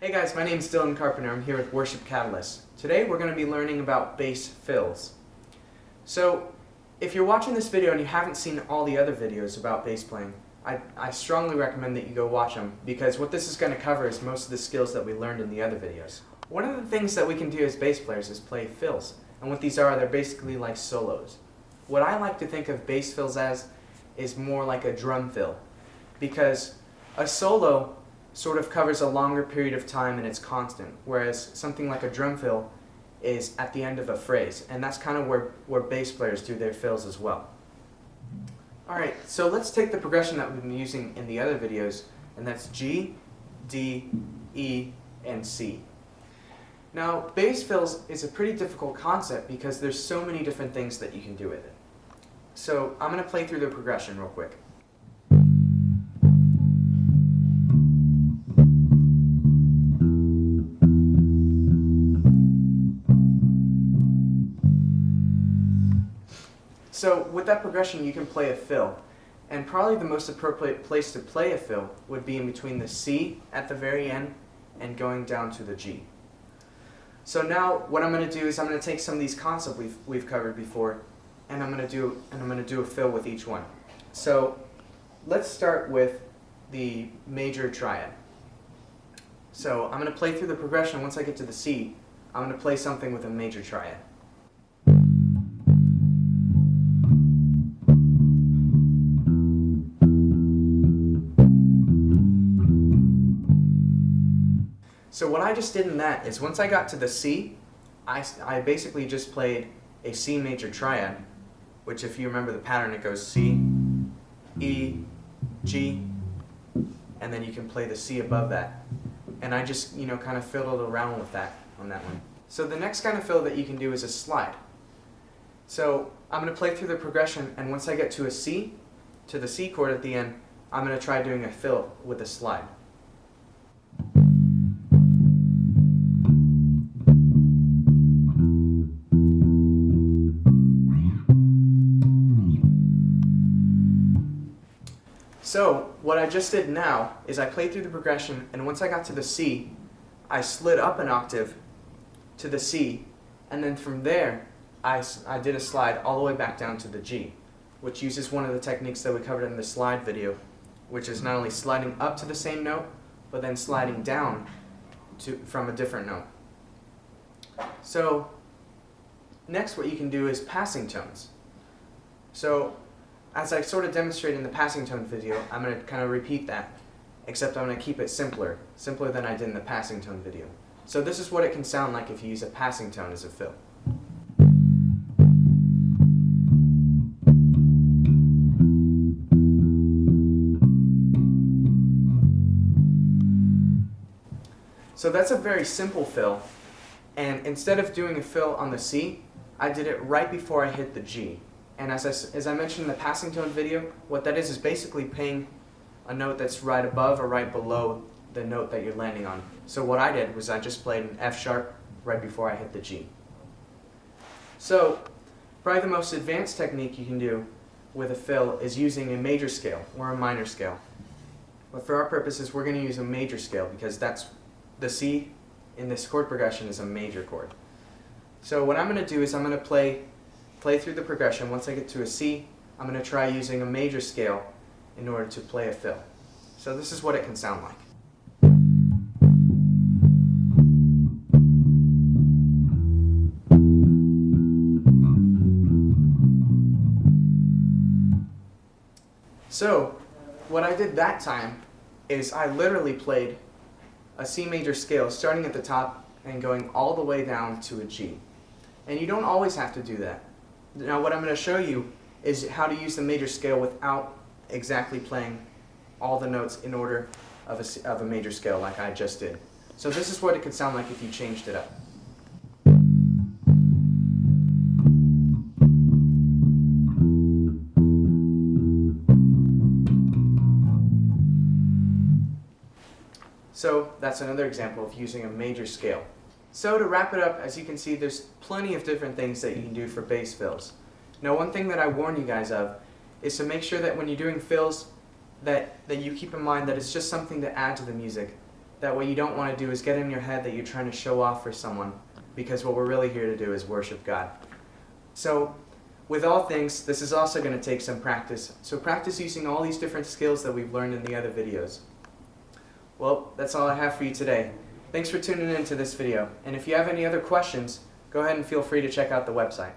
Hey guys, my name is Dylan Carpenter. I'm here with Worship Catalyst. Today we're going to be learning about bass fills. So, if you're watching this video and you haven't seen all the other videos about bass playing, I strongly recommend that you go watch them, because what this is going to cover is most of the skills that we learned in the other videos. One of the things that we can do as bass players is play fills, and what these are, they're basically like solos. What I like to think of bass fills as is more like a drum fill, because a solo sort of covers a longer period of time and it's constant, whereas something like a drum fill is at the end of a phrase, and that's kind of where bass players do their fills as well. Alright, so let's take the progression that we've been using in the other videos, and that's G, D, E, and C. Now, bass fills is a pretty difficult concept because there's so many different things that you can do with it. So I'm going to play through the progression real quick. So with that progression you can play a fill, and probably the most appropriate place to play a fill would be in between the C at the very end and going down to the G. So now what I'm going to do is I'm going to take some of these concepts we've covered before, and I'm going to do a fill with each one. So let's start with the Major Triad. So I'm going to play through the progression. Once I get to the C, I'm going to play something with a Major Triad. So what I just did in that is once I got to the C, I basically just played a C major triad, which if you remember the pattern, it goes C, E, G, and then you can play the C above that. And I just, kind of fiddled around with that on that one. So the next kind of fill that you can do is a slide. So I'm going to play through the progression, and once I get to a C, to the C chord at the end, I'm going to try doing a fill with a slide. So what I just did now is I played through the progression, and once I got to the C, I slid up an octave to the C, and then from there I did a slide all the way back down to the G, which uses one of the techniques that we covered in the slide video, which is not only sliding up to the same note, but then sliding down from a different note. So next what you can do is passing tones. So as I sort of demonstrated in the passing tone video, I'm going to kind of repeat that, except I'm going to keep it simpler than I did in the passing tone video. So this is what it can sound like if you use a passing tone as a fill. So that's a very simple fill, and instead of doing a fill on the C, I did it right before I hit the G. And as I mentioned in the passing tone video, what that is basically playing a note that's right above or right below the note that you're landing on. So what I did was I just played an F sharp right before I hit the G. So probably the most advanced technique you can do with a fill is using a major scale or a minor scale. But for our purposes, we're going to use a major scale because that's the C in this chord progression is a major chord. So what I'm going to do is I'm going to play through the progression. Once I get to a C, I'm going to try using a major scale in order to play a fill. So this is what it can sound like. So what I did that time is I literally played a C major scale starting at the top and going all the way down to a G. And you don't always have to do that. Now what I'm going to show you is how to use the major scale without exactly playing all the notes in order of a major scale like I just did. So this is what it could sound like if you changed it up. So that's another example of using a major scale. So to wrap it up, as you can see, there's plenty of different things that you can do for bass fills. Now one thing that I warn you guys of is to make sure that when you're doing fills that you keep in mind that it's just something to add to the music that what you don't want to do is get in your head that you're trying to show off for someone, because what we're really here to do is worship God. So with all things, this is also going to take some practice. So practice using all these different skills that we've learned in the other videos. Well, that's all I have for you today. Thanks for tuning in to this video. And if you have any other questions, go ahead and feel free to check out the website.